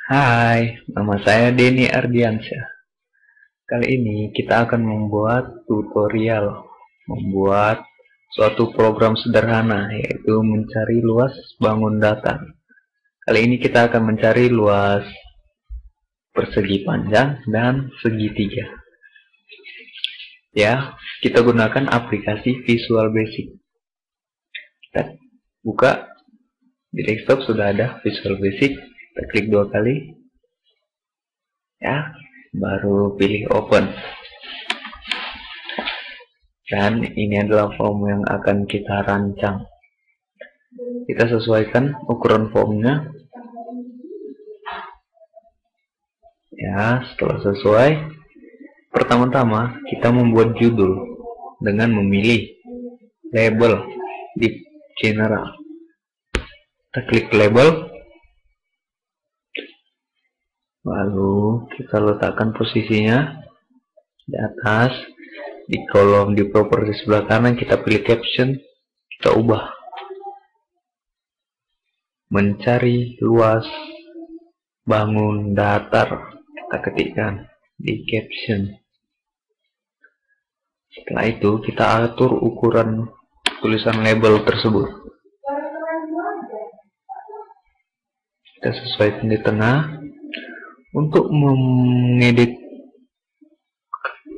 Hai, nama saya Denny Ardiansyah. Kali ini kita akan membuat tutorial membuat suatu program sederhana, yaitu mencari luas bangun datar. Kali ini kita akan mencari luas persegi panjang dan segitiga. Ya, kita gunakan aplikasi Visual Basic. Kita buka di desktop, sudah ada Visual Basic. Kita klik 2 kali. Ya, baru pilih open. Dan ini adalah form yang akan kita rancang. Kita sesuaikan ukuran formnya. Ya, setelah sesuai, pertama-tama kita membuat judul dengan memilih label di general. Kita klik label, lalu kita letakkan posisinya di atas. Di kolom di properti sebelah kanan kita pilih caption, kita ubah mencari luas bangun datar, kita ketikkan di caption. Setelah itu kita atur ukuran tulisan label tersebut, kita sesuaikan di tengah. Untuk mengedit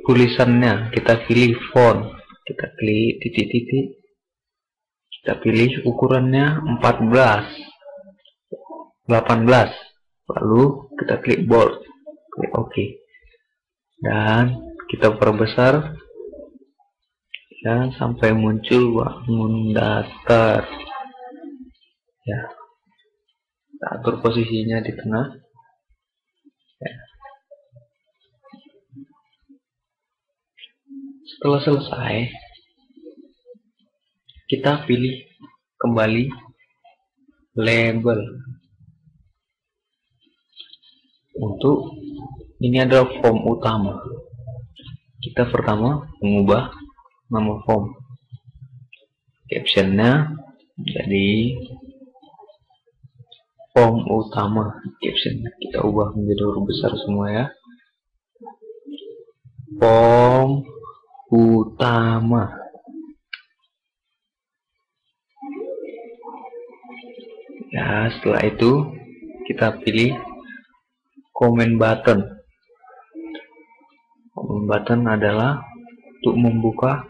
tulisannya kita pilih font, kita klik titik-titik, kita pilih ukurannya 18, lalu kita klik bold, klik OK, dan kita perbesar dan sampai muncul bangun datar. Ya, kita atur posisinya di tengah. Ya. Setelah selesai, kita pilih kembali label. Untuk ini adalah form utama. Kita pertama mengubah nama form. Captionnya jadi form utama. Caption kita ubah menjadi huruf besar semua ya. Form utama. Ya, setelah itu kita pilih comment button. Comment button adalah untuk membuka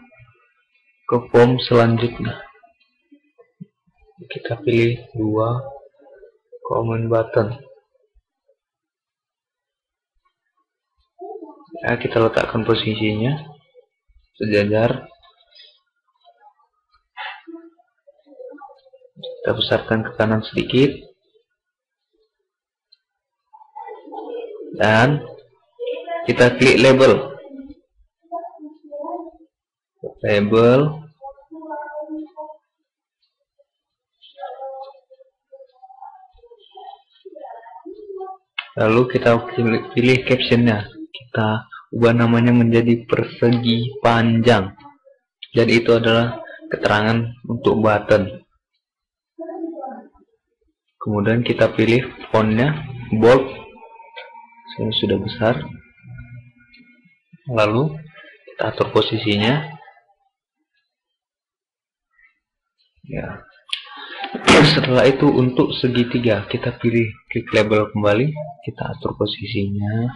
ke form selanjutnya. Kita pilih 2 comment button. Ya, kita letakkan posisinya sejajar. Kita besarkan ke kanan sedikit. Dan kita klik label. Label. Lalu kita pilih captionnya. Kita ubah namanya menjadi persegi panjang. Jadi itu adalah keterangan untuk button. Kemudian kita pilih fontnya bold. Saya sudah besar. Lalu kita atur posisinya. Ya. Setelah itu untuk segitiga kita pilih klik label kembali, kita atur posisinya.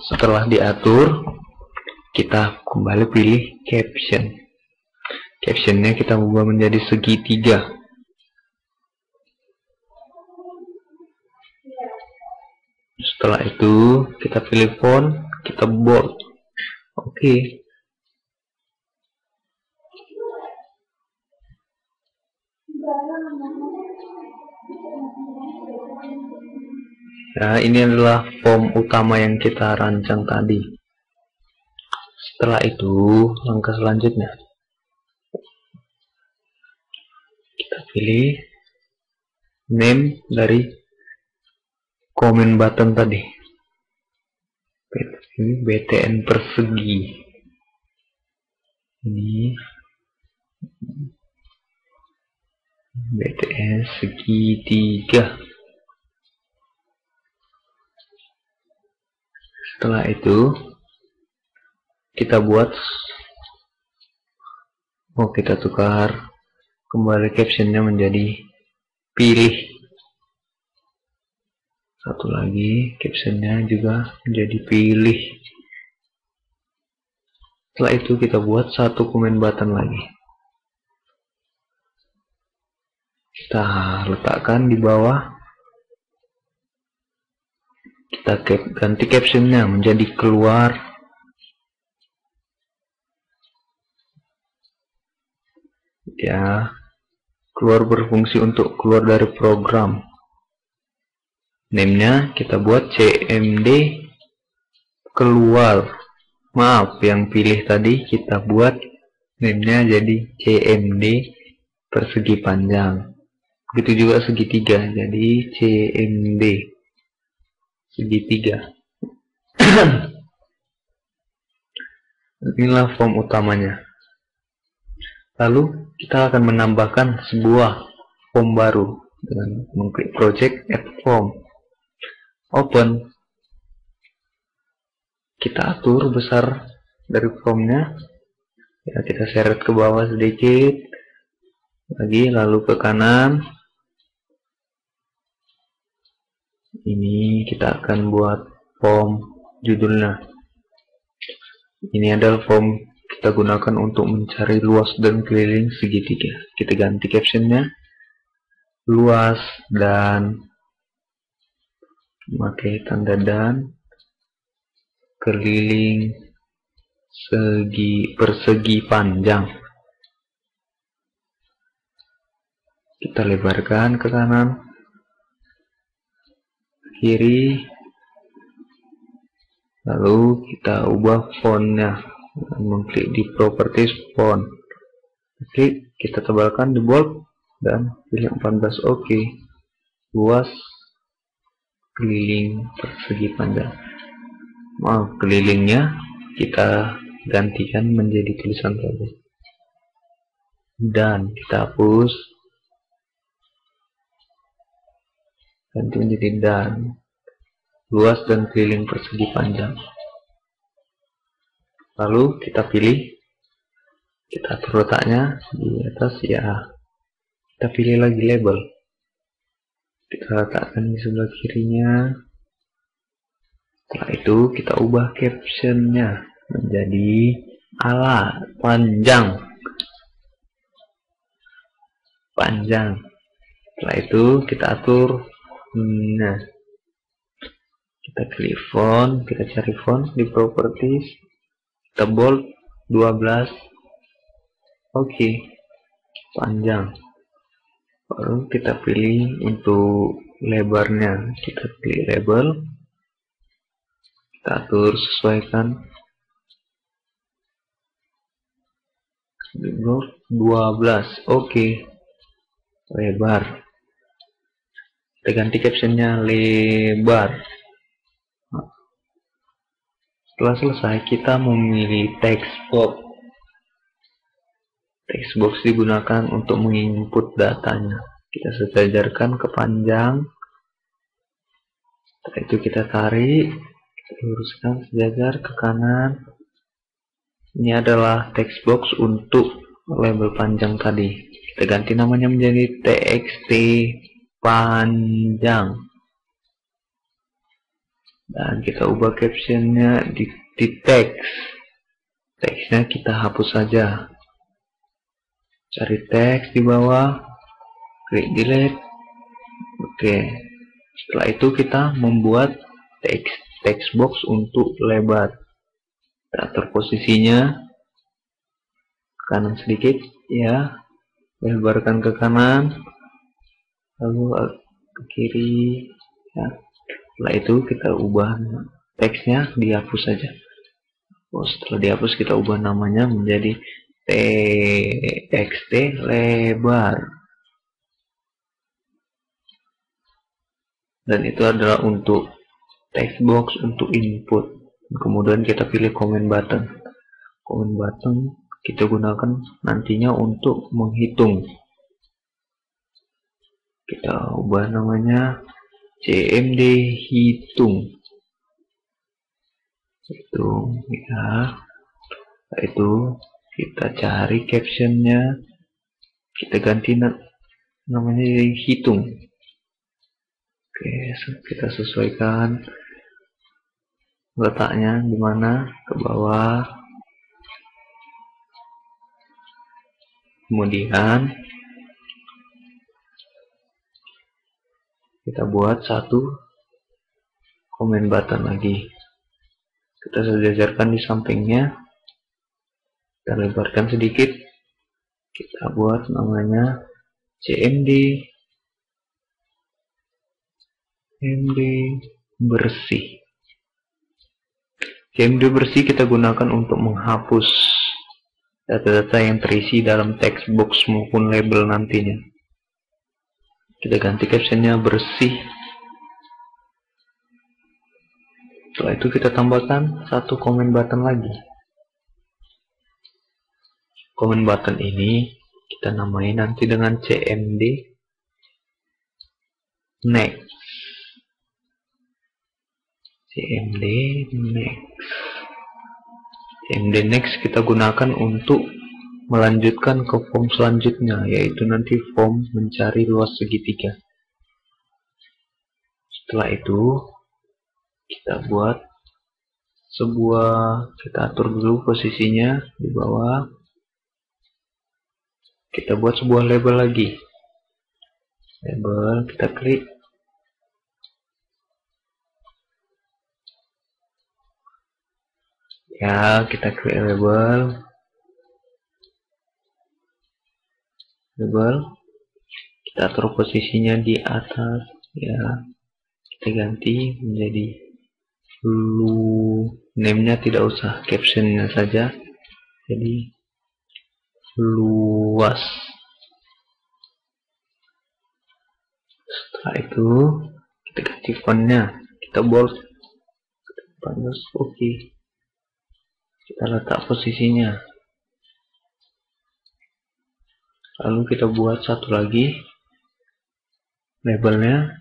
Setelah diatur, kita kembali pilih caption. Captionnya kita ubah menjadi segitiga. Setelah itu kita pilih font, kita bold. Oke. Nah, ini adalah form utama yang kita rancang tadi. Setelah itu, langkah selanjutnya kita pilih name dari comment button tadi. Ini BTN persegi. Ini BTS segitiga. Setelah itu kita buat, kita tukar kembali captionnya menjadi pilih. Satu lagi, captionnya juga menjadi pilih. Setelah itu kita buat satu comment button lagi. Kita letakkan di bawah. Kita ganti captionnya menjadi keluar. Ya, keluar berfungsi untuk keluar dari program. Name-nya kita buat CMD keluar. Maaf, yang pilih tadi kita buat name-nya jadi CMD persegi panjang. Begitu juga segitiga, jadi CMD segitiga. Inilah form utamanya. Lalu kita akan menambahkan sebuah form baru dengan mengklik project add form. Open. Kita atur besar dari formnya. Ya, kita seret ke bawah sedikit lagi, lalu ke kanan. Ini kita akan buat form judulnya. Ini adalah form kita gunakan untuk mencari luas dan keliling segitiga. Kita ganti captionnya luas dan memakai tanda dan, keliling persegi panjang. Kita lebarkan ke kanan, kiri, lalu kita ubah fontnya dengan mengklik di properties font. Klik, kita tebalkan di bold dan pilih 14. Oke. Luas keliling persegi panjang. Maaf, kelilingnya kita gantikan menjadi tulisan saja. Dan kita hapus. Ganti menjadi dan. Luas dan keliling persegi panjang. Lalu kita pilih. Kita atur letaknya di atas, ya. Kita pilih lagi label. Kita letakkan di sebelah kirinya. Setelah itu kita ubah captionnya menjadi ala panjang. Setelah itu kita atur. Nah, kita klik font, kita cari font di properties, kita bold 12. Oke, panjang. Baru kita pilih untuk lebarnya, kita pilih label, kita atur sesuaikan 12. Oke, lebar. Kita ganti captionnya lebar. Setelah selesai, kita memilih text box. Text box digunakan untuk menginput datanya. Kita sejajarkan ke panjang. Setelah itu kita tarik, kita luruskan sejajar ke kanan. Ini adalah text box untuk label panjang tadi. Kita ganti namanya menjadi TXT panjang. Dan kita ubah captionnya di teks. Teksnya kita hapus saja. Cari teks di bawah, klik delete. Oke. Setelah itu kita membuat text box untuk lebar. Kita atur posisinya kanan sedikit, ya. Lebarkan ke kanan, lalu ke kiri, ya. Setelah itu kita ubah teksnya, dihapus saja. Setelah dihapus kita ubah namanya menjadi TXT lebar. Dan itu adalah untuk text box untuk input. Kemudian kita pilih comment button. Comment button kita gunakan nantinya untuk menghitung. Kita ubah namanya CMD hitung ya. Setelah itu kita cari captionnya, kita ganti namanya jadi hitung. Oke, kita sesuaikan letaknya di mana, ke bawah. Kemudian kita buat satu comment button lagi. Kita sejajarkan di sampingnya, kita lebarkan sedikit, kita buat namanya CMD bersih. CMD bersih kita gunakan untuk menghapus data-data yang terisi dalam text box maupun label nantinya. Kita ganti captionnya bersih. Setelah itu kita tambahkan satu comment button lagi. Comment button ini kita namai nanti dengan CMD next. CMD next kita gunakan untuk melanjutkan ke form selanjutnya, yaitu nanti form mencari luas segitiga. Setelah itu kita buat kita atur dulu posisinya di bawah. Kita buat sebuah label lagi. Label, kita klik. Ya, kita klik label. Kita atur posisinya di atas, ya. Kita ganti menjadi name-nya tidak usah, caption-nya saja. Jadi luas. Setelah itu kita ganti font-nya, kita bold, oke. Kita letak posisinya. Lalu kita buat satu lagi labelnya,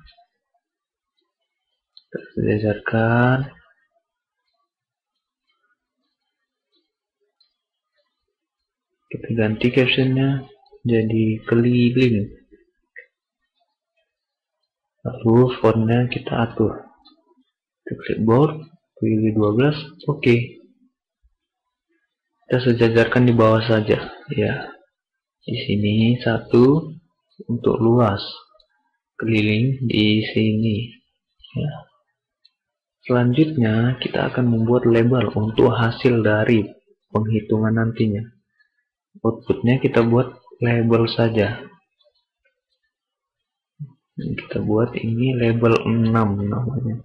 kita sejajarkan. Kita ganti captionnya jadi keliling. Lalu fontnya kita atur. Kita klik bold, pilih 12, oke. Kita sejajarkan di bawah saja, ya. Di sini satu untuk luas, keliling di sini, ya. Selanjutnya kita akan membuat label untuk hasil dari penghitungan nantinya. Outputnya kita buat label saja. Kita buat ini label 6 namanya.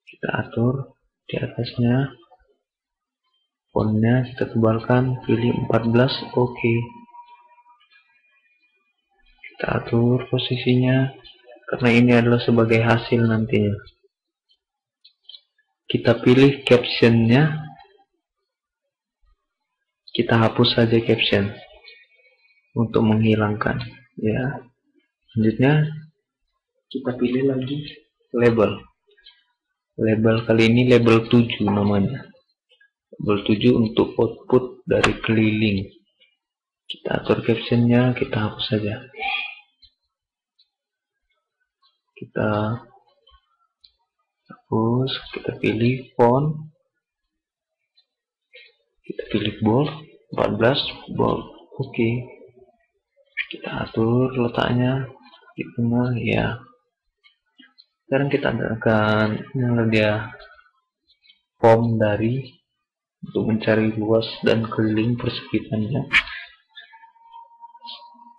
Kita atur di atasnya, fontnya kita tebalkan, pilih 14, oke. Kita atur posisinya karena ini adalah sebagai hasil nantinya. Kita pilih captionnya, kita hapus saja caption untuk menghilangkan, ya. Selanjutnya kita pilih lagi label. Label kali ini label 7 namanya. Label 7 untuk output dari keliling. Kita atur captionnya, kita hapus saja. Kita hapus, kita pilih font, kita pilih bold, 14 bold, oke. Kita atur letaknya di tengah, ya. Sekarang kita akan dia form dari untuk mencari luas dan keliling persegitannya.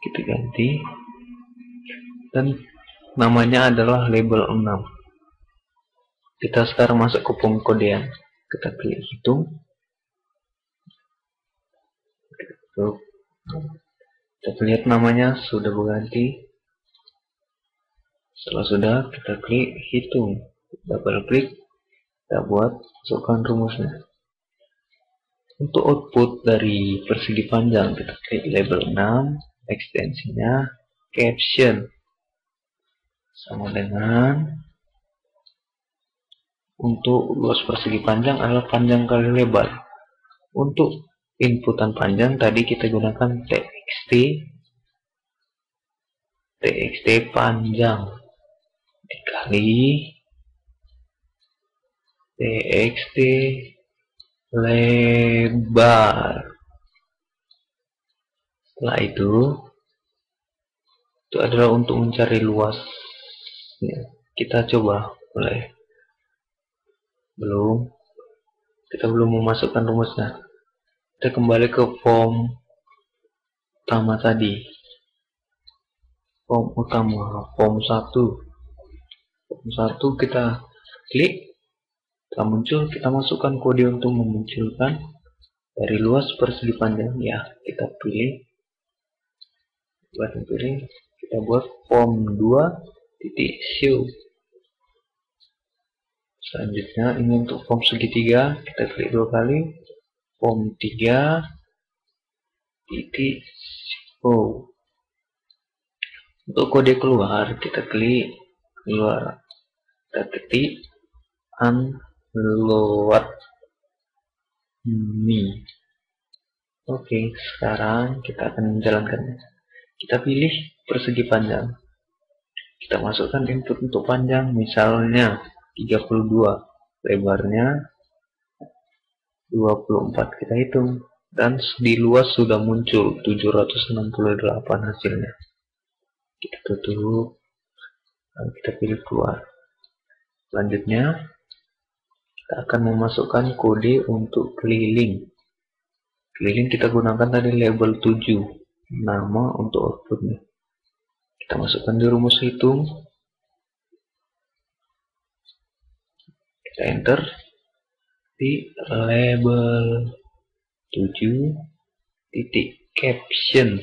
Kita ganti dan namanya adalah label 6. Kita sekarang masuk ke pengkodean. Kita klik hitung. Kita lihat namanya sudah berganti. Setelah sudah, kita klik hitung, double klik, kita buat masukkan rumusnya. Untuk output dari persegi panjang, kita klik label 6, ekstensinya caption. sama dengan untuk luas persegi panjang adalah panjang kali lebar. Untuk inputan panjang tadi kita gunakan txt panjang dikali txt lebar. Setelah itu adalah untuk mencari luas. Kita coba mulai. Kita belum memasukkan rumusnya. Kita kembali ke form utama tadi. Form utama, form 1. Form 1 kita klik, setelah muncul kita masukkan kode untuk memunculkan dari luas persegi panjang. Ya, kita pilih, kita buat form 2.show. Selanjutnya ini untuk form segitiga, kita klik 2 kali, form 3.show. Untuk kode keluar, kita klik keluar, kita ketik unload me. Oke, sekarang kita akan menjalankannya. Kita pilih persegi panjang, kita masukkan input untuk panjang, misalnya 32, lebarnya 24, kita hitung, dan di luas sudah muncul 768 hasilnya. Kita tutup, lalu kita pilih keluar. Selanjutnya kita akan memasukkan kode untuk keliling. Keliling kita gunakan tadi label 7, nama untuk outputnya. Kita masukkan di rumus hitung, kita enter di label 7 titik caption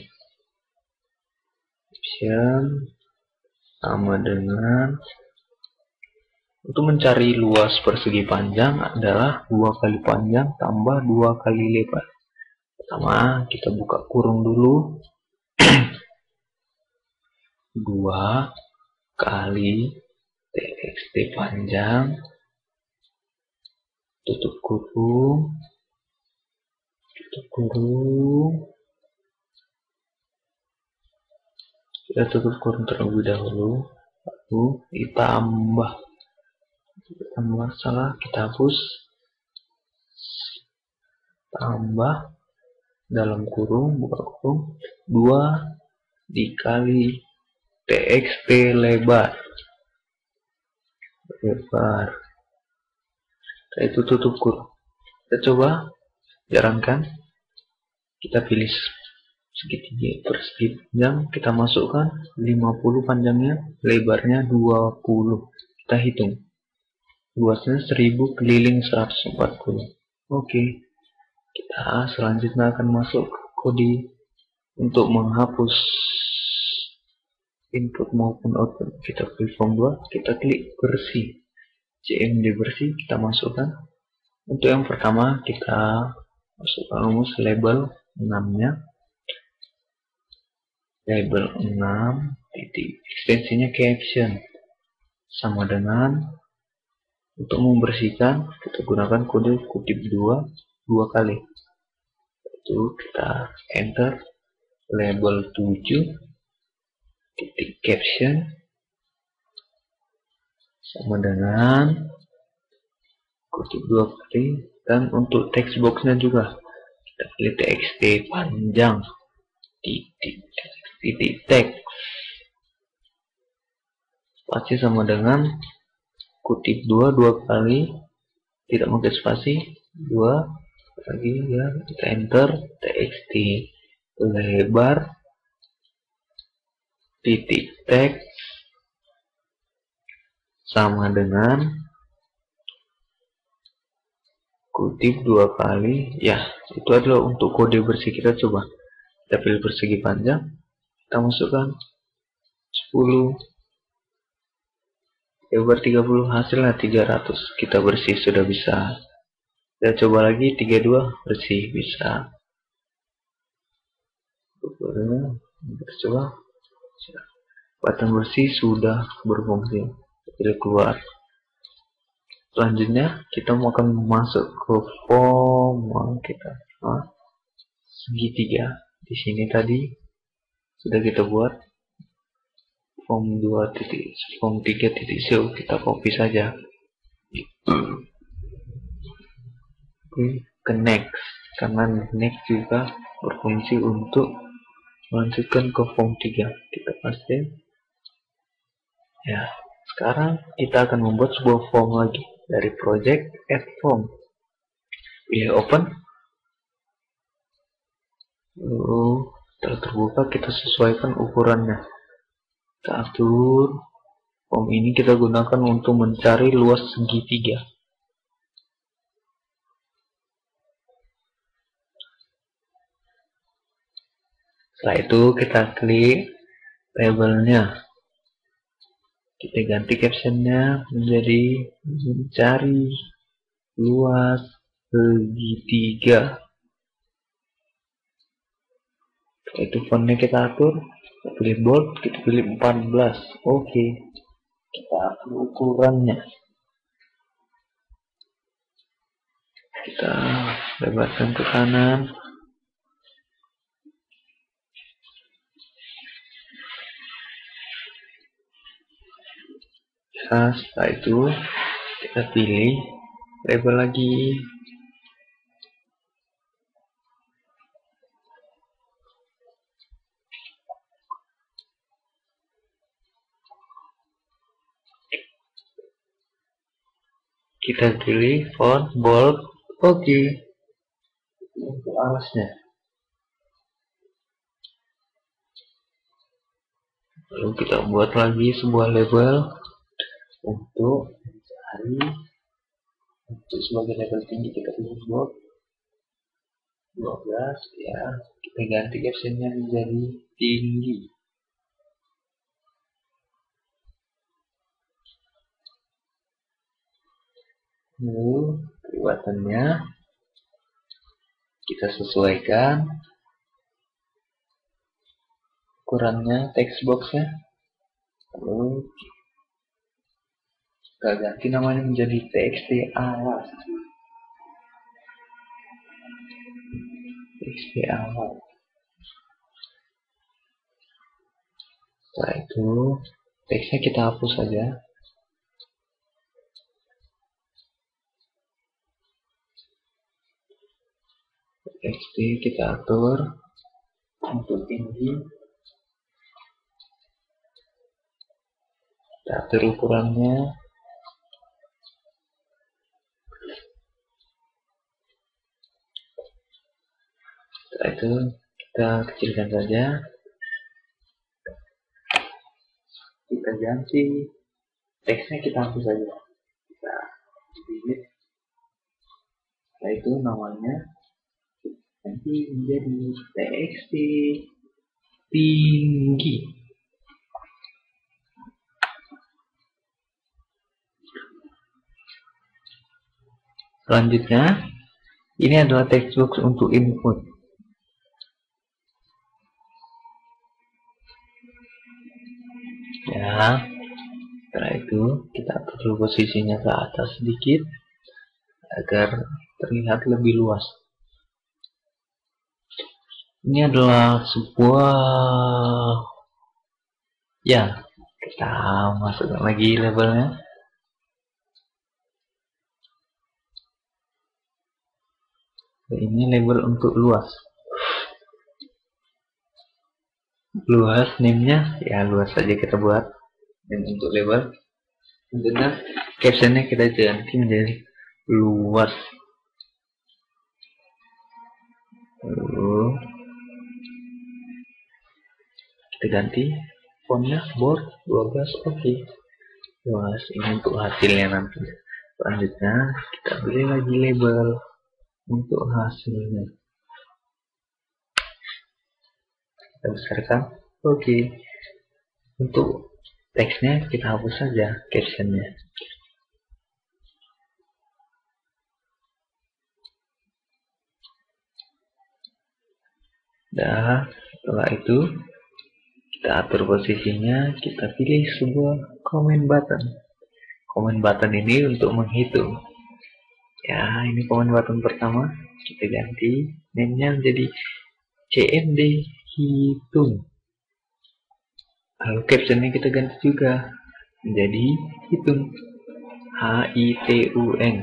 sama dengan untuk mencari luas persegi panjang adalah 2 kali panjang tambah 2 kali lebar. Pertama kita buka kurung dulu, 2 kali txt panjang, tutup kurung, kita tutup kurung terlebih dahulu, lalu ditambah salah, kita hapus, tambah dalam kurung, buka kurung, 2 dikali txt lebar. Itu tutup kurung. Kita coba jalankan. Kita pilih segitiga persegi panjang, kita masukkan 50 panjangnya, lebarnya 20. Kita hitung. Luasnya 1000 keliling 140. Oke. Kita selanjutnya akan masuk kode untuk menghapus input maupun output. Kita pilih form 2, kita klik bersih. CMD bersih kita masukkan. Untuk yang pertama kita masukkan rumus label 6-nya. Label 6 titik ekstensinya caption sama dengan untuk membersihkan kita gunakan kode kutip 2 kali. Itu kita enter label 7 titik caption sama dengan kutip 2 kali, dan untuk text boxnya juga kita pilih txt panjang titik teks spasi sama dengan kutip 2 kali, tidak pakai spasi, 2 lagi ya, kita enter txt lebar titik teks sama dengan kutip 2 kali. Ya, itu adalah untuk kode bersih. Kita coba, kita pilih persegi panjang, kita masukkan 10, lebar 30, hasilnya 300. Kita bersih, sudah bisa. Kita coba lagi 32, bersih, bisa. Kita coba. button bersih sudah berfungsi. Pilih keluar. Selanjutnya kita akan masuk ke form kita. Segitiga. Di sini tadi sudah kita buat form 3.0, kita copy saja. Ke next, karena next juga berfungsi untuk melanjutkan ke form 3. Kita paste. Ya, sekarang kita akan membuat sebuah form lagi dari project add form. Pilih open. Lalu setelah terbuka kita sesuaikan ukurannya. Kita atur. Form ini kita gunakan untuk mencari luas segitiga. Setelah itu kita klik labelnya. Kita ganti captionnya menjadi mencari luas segitiga. Setelah itu fontnya kita atur, kita pilih bold, kita pilih 14. Oke. Kita atur ukurannya. Kita lebarkan ke kanan. Nah, setelah itu kita pilih label lagi. Kita pilih font bold. Oke. Untuk alasnya. Lalu kita buat lagi sebuah label untuk mencari, untuk sebagai label tinggi kita pilih bold 12 ya. Kita ganti captionnya menjadi tinggi. Lalu kelihatannya kita sesuaikan ukurannya text boxnya. Lalu kita ganti namanya menjadi txt alas. Txt alas. Setelah itu teksnya kita hapus saja. Txt kita atur untuk tinggi. Kita atur ukurannya. Setelah itu kita kecilkan saja. Kita ganti teksnya, kita hapus saja. Kita pilih. Setelah itu namanya nanti menjadi txt tinggi. Selanjutnya, ini adalah text box untuk input. Ya, setelah itu kita atur posisinya ke atas sedikit agar terlihat lebih luas. Ini adalah sebuah, ya, kita masukkan lagi labelnya. Ini label untuk luas. Luas name-nya ya luas saja kita buat. Dan untuk label tentunya captionnya kita ganti menjadi luas. Lalu kita ganti fontnya bold 12. Oke. Luas ini untuk hasilnya nanti. Selanjutnya kita beli lagi label untuk hasilnya. Kita besarkan. Oke. Untuk teksnya kita hapus saja captionnya. Nah, setelah itu Kita atur posisinya, kita pilih sebuah comment button. Comment button ini untuk menghitung. Ya, ini comment button pertama. Kita ganti name-nya menjadi CMD hitung. Lalu captionnya kita ganti juga menjadi hitung, HITUN.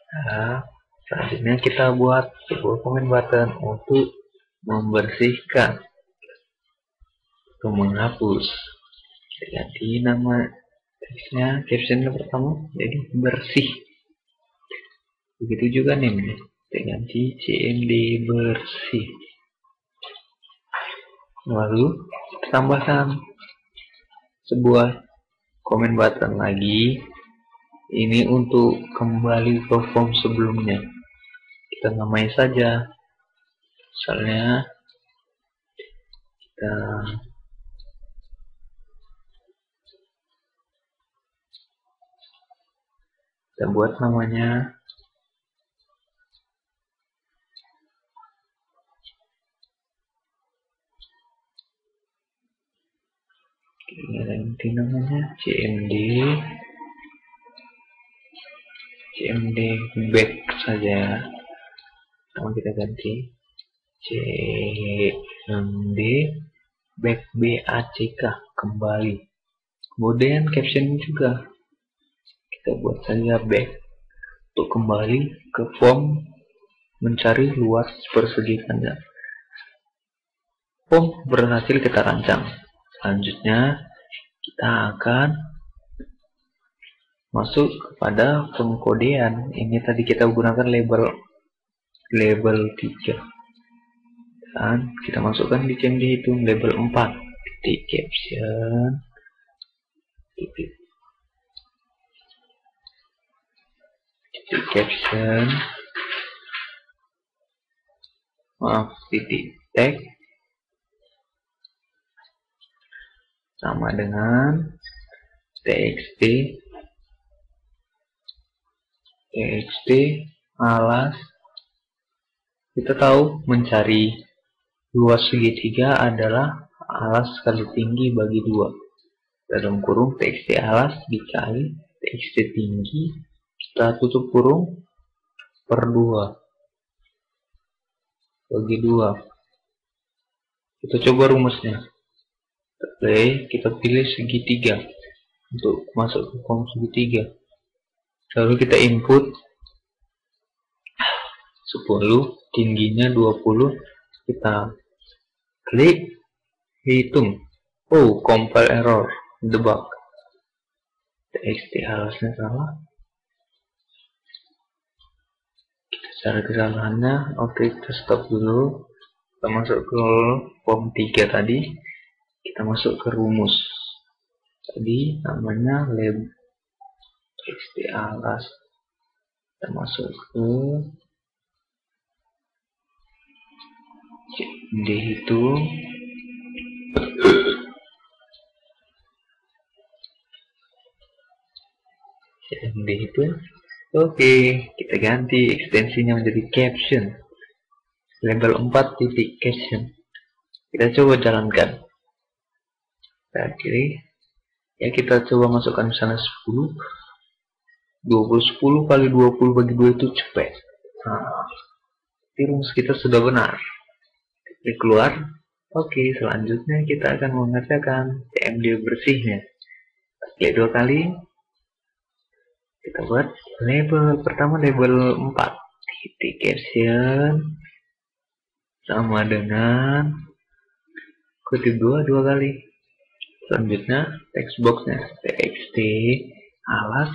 Nah, selanjutnya kita buat sebuah comment button untuk membersihkan atau menghapus. Kita ganti nama teksnya, captionnya pertama jadi bersih. Begitu juga name-nya, kita ganti CMD bersih. Lalu tambahkan sebuah comment button lagi. Ini untuk kembali ke form sebelumnya. Kita namai saja. Misalnya kita buat namanya ganti namanya CMD back saja. Sama kita ganti CMD back BACK kembali. Kemudian caption juga kita buat saja back untuk kembali ke form mencari luas persegi panjang. Form berhasil kita rancang. Selanjutnya kita akan masuk kepada pengkodean. Ini tadi kita gunakan label 3 dan kita masukkan di CMD hitung label 4 titik caption titik caption titik tag sama dengan txt alas. Kita tahu mencari luas segitiga adalah alas kali tinggi bagi 2. Dalam kurung txt alas dikali txt tinggi, kita tutup kurung per 2 bagi 2. Kita coba rumusnya. Oke, kita pilih segitiga untuk masuk ke form segitiga. Lalu kita input 10, tingginya 20, kita klik hitung. Oh, compile error, debug. Txt alasnya salah. Kita cari kesalahannya. Oke, kita stop dulu. Kita masuk ke form 3 tadi. Kita masuk ke rumus. Tadi namanya lab txt alas. Kita masuk ke CMD hitung. CMD hitung. Oke, kita ganti ekstensinya menjadi caption. Label 4 titik caption. Kita coba jalankan. Kita kiri. Ya, kita coba masukkan misalnya 10. 10 kali 20 bagi 2 itu cepet. Nah, rumus kita sudah benar. Klik keluar. Oke, selanjutnya kita akan mengerjakan CMD bersihnya. Klik 2 kali. Kita buat label pertama, label 4 titik caption sama dengan kutip 2 kali. Selanjutnya text boxnya txt alas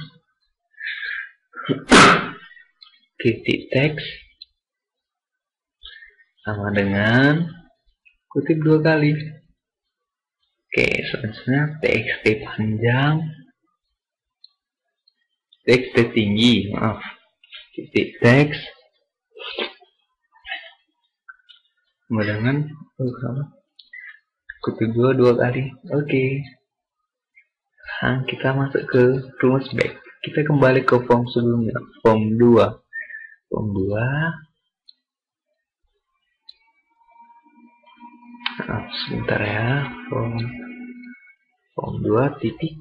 titik teks sama dengan kutip 2 kali. Oke, selanjutnya txt panjang, txt tinggi, titik teks sama dengan kutip 2 kali. Oke. Nah, kita masuk ke rumus back. Kita kembali ke form sebelumnya, form 2. Form 2. Sebentar ya. Form 2 titik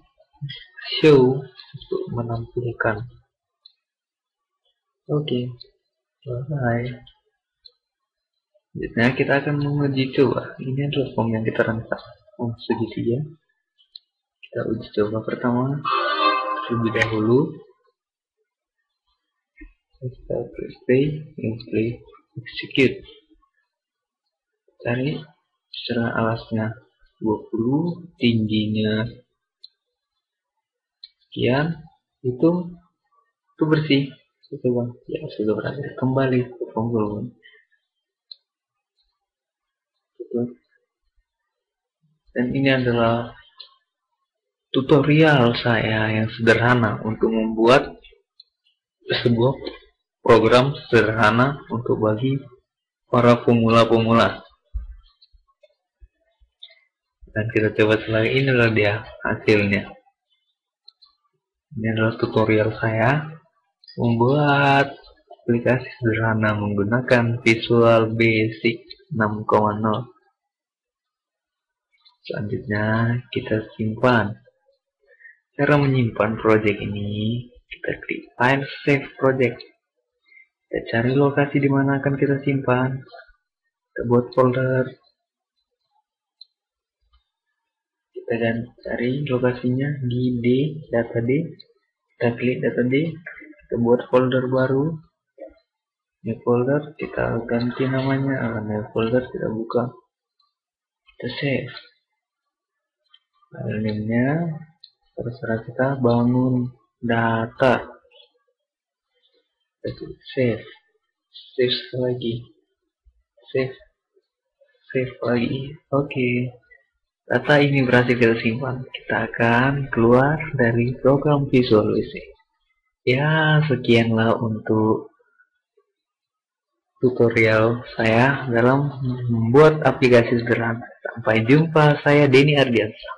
show untuk menampilkan. Oke, selesai. Selanjutnya kita akan menguji coba. Ini adalah form yang kita rancang. Form segitiga. Kita uji coba pertama terlebih dahulu. Kita press play, execute. Cari secara alasnya 20, tingginya sekian, itu bersih. Coba ya, sudah berhasil. Kembali ke form volume. Dan ini adalah tutorial saya yang sederhana untuk membuat sebuah program sederhana untuk bagi para pemula-pemula. Dan kita coba lagi, ini adalah dia hasilnya. Ini adalah tutorial saya membuat aplikasi sederhana menggunakan Visual Basic 6.0. Selanjutnya kita simpan. Cara menyimpan project ini, kita klik File, Save Project. Kita cari lokasi di mana akan kita simpan. Kita buat folder. Kita dan cari lokasinya di data D. Kita klik data D. Kita buat folder baru. Ini folder kita ganti namanya. New folder kita buka. Kita save. File name-nya terserah kita, bangun data. Save lagi, save lagi. Oke. Data ini berhasil kita simpan. Kita akan keluar dari program Visual Basic. Ya, sekianlah untuk tutorial saya dalam membuat aplikasi sederhana. Sampai jumpa, saya Denny Ardiansyah.